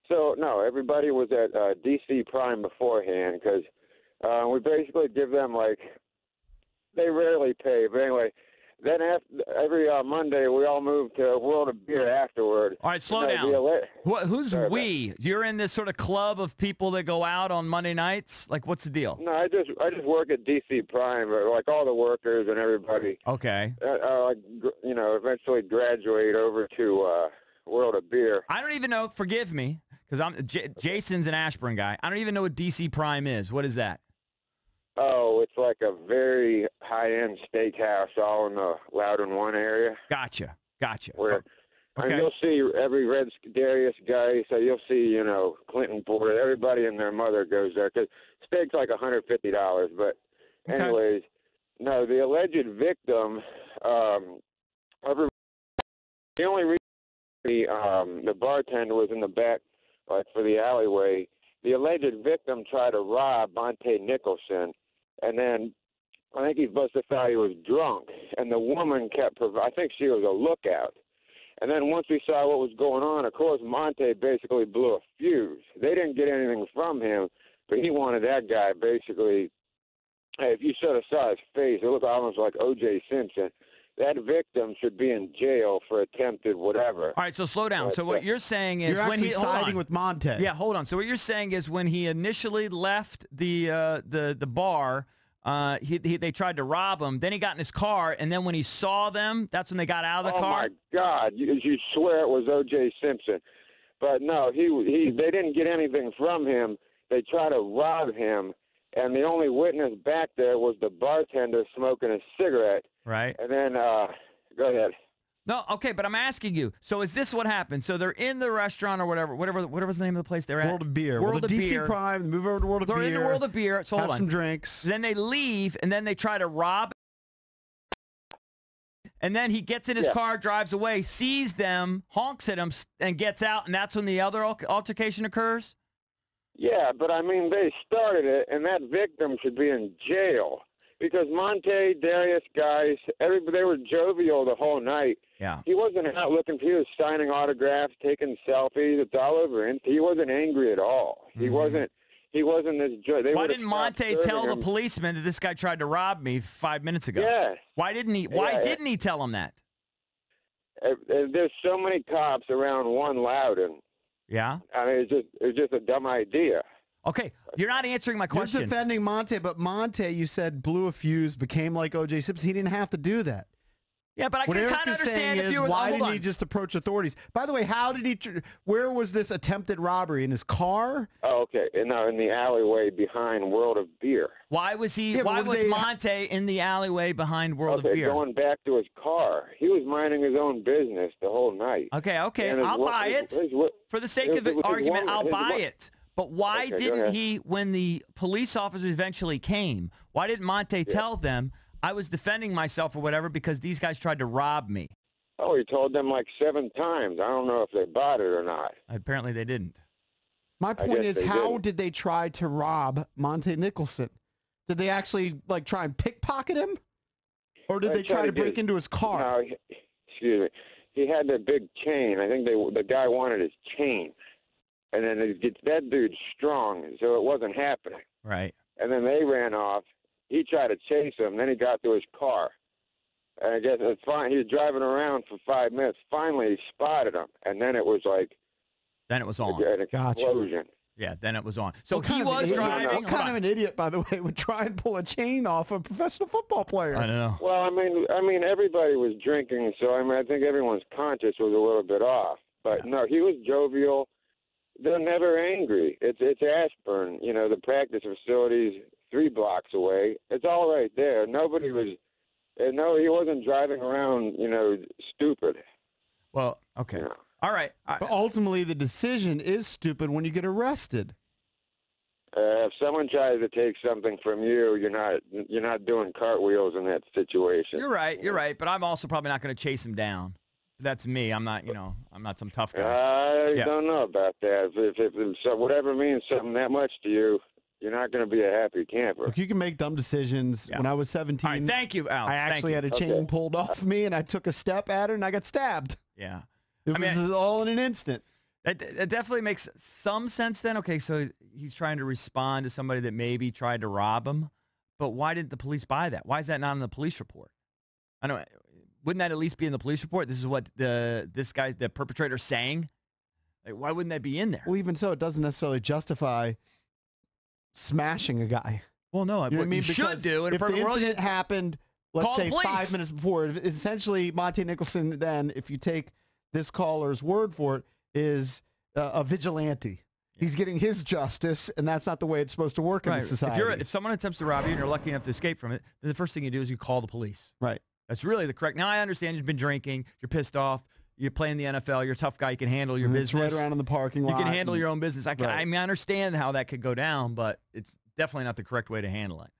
So, no, everybody was at DC Prime beforehand because we basically give them, like, they rarely pay. But anyway, then every Monday we all move to World of Beer afterward. All right, slow down. Who's we? You're in this sort of club of people that go out on Monday nights? Like, what's the deal? No, I just work at DC Prime, like all the workers and everybody. Okay. Eventually graduate over to World of Beer. I don't even know. Forgive me, because Jason's an Ashburn guy. I don't even know what DC Prime is. What is that? Oh, it's like a very high-end steakhouse all in the Loudon 1 area. Gotcha. Where okay. You'll see every Red Darius guy, so you'll see, Clinton Porter, everybody and their mother goes there, because steak's like $150. But anyways, no, the alleged victim, the only reason the bartender was in the back, like for the alleyway, the alleged victim tried to rob Montae Nicholson, and then I think he busted out he was drunk, and the woman I think she was a lookout. And then once we saw what was going on, of course, Montae basically blew a fuse. They didn't get anything from him, but he wanted that guy basically, hey, if you sort of saw his face, it looked almost like O.J. Simpson. That victim should be in jail for attempted whatever. All right, so slow down. So what you're saying is you're when he's siding with Montae. Yeah, hold on. So what you're saying is when he initially left the bar, they tried to rob him. Then he got in his car, and then when he saw them, that's when they got out of the car. Oh my God! You swear it was O.J. Simpson, but no, they didn't get anything from him. They tried to rob him, and the only witness back there was the bartender smoking a cigarette. Right. And then, go ahead. No, okay, but I'm asking you. So is this what happened? So they're in the restaurant or whatever was the name of the place they're at? World of Beer. World of DC Beer. Prime, move over to World of Beer. They're in the World of Beer. So hold have on. some drinks. Then they leave, and then they try to rob. And then he gets in his car, drives away, sees them, honks at them, and gets out, and that's when the other altercation occurs? Yeah, but I mean, they started it, and that victim should be in jail. Because Montae, Darius guys, they were jovial the whole night. Yeah. He wasn't out looking for you, signing autographs, taking selfies. It's all over. And he wasn't angry at all. Mm-hmm. He wasn't this. Why didn't Montae tell the policeman that this guy tried to rob me 5 minutes ago? Yeah. Why didn't he? Why didn't he tell him that? There's so many cops around one Loudon. Yeah. I mean, it's just a dumb idea. Okay, you're not answering my question. You're defending Montae, but Montae, you said, blew a fuse, became like O.J. Simpson. He didn't have to do that. Yeah, but I can kind of understand if you were. Why didn't he just approach authorities? By the way, how did he? Where was this attempted robbery? In his car? Oh, okay. In the alleyway behind World of Beer. Why was he? Yeah, why was Montae in the alleyway behind World of Beer? Going back to his car. He was minding his own business the whole night. Okay. I'll buy it. For the sake of the argument, I'll buy it. But why didn't he, when the police officers eventually came, why didn't Montae tell them, I was defending myself or whatever because these guys tried to rob me? Oh, he told them like 7 times. I don't know if they bought it or not. Apparently they didn't. My point is, how did they try to rob Montae Nicholson? Did they actually try and pickpocket him? Or did they try to break into his car? No, excuse me. He had the big chain. I think the guy wanted his chain. And then it gets that dude strong, so it wasn't happening. Right. And then they ran off. He tried to chase him. Then he got to his car. And I guess it's fine. He was driving around for 5 minutes. Finally, he spotted him. And then it was like... Then it was on. An explosion. Gotcha. Yeah, then it was on. So he was driving. driving. What kind of an idiot, by the way, would try and pull a chain off a professional football player? I don't know. Well, I mean, everybody was drinking, so I think everyone's conscience was a little bit off. But no, he was jovial. They're never angry. It's Ashburn, the practice facility's 3 blocks away. It's all right there. Nobody was, no, he wasn't driving around, stupid. Well, okay. All right. But ultimately, the decision is stupid when you get arrested. If someone tries to take something from you, you're not doing cartwheels in that situation. You're right. But I'm also probably not going to chase him down. That's me. I'm not, I'm not some tough guy. I don't know about that. If whatever means something that much to you, you're not going to be a happy camper. Look, you can make dumb decisions. Yeah. When I was 17, all right, thank you, Alex. I actually had a chain pulled off me, and I took a step at it, and I got stabbed. Yeah. It was all in an instant. It definitely makes some sense then. Okay, so he's trying to respond to somebody that maybe tried to rob him. But why didn't the police buy that? Why is that not in the police report? I don't. Wouldn't that at least be in the police report? This is what the perpetrator, saying. Like, why wouldn't that be in there? Well, even so, it doesn't necessarily justify smashing a guy. Well, no, you know what I mean? Should do. If the incident happened, let's say 5 minutes before, essentially Montae Nicholson, then, if you take this caller's word for it, is a vigilante. He's getting his justice, and that's not the way it's supposed to work in this society. If someone attempts to rob you and you're lucky enough to escape from it, then the first thing you do is you call the police. Right. That's really the correct. Now, I understand you've been drinking, you're pissed off, you're playing the NFL, you're a tough guy, you can handle your business. Right around in the parking lot. You can handle your own business. I understand how that could go down, but it's definitely not the correct way to handle it.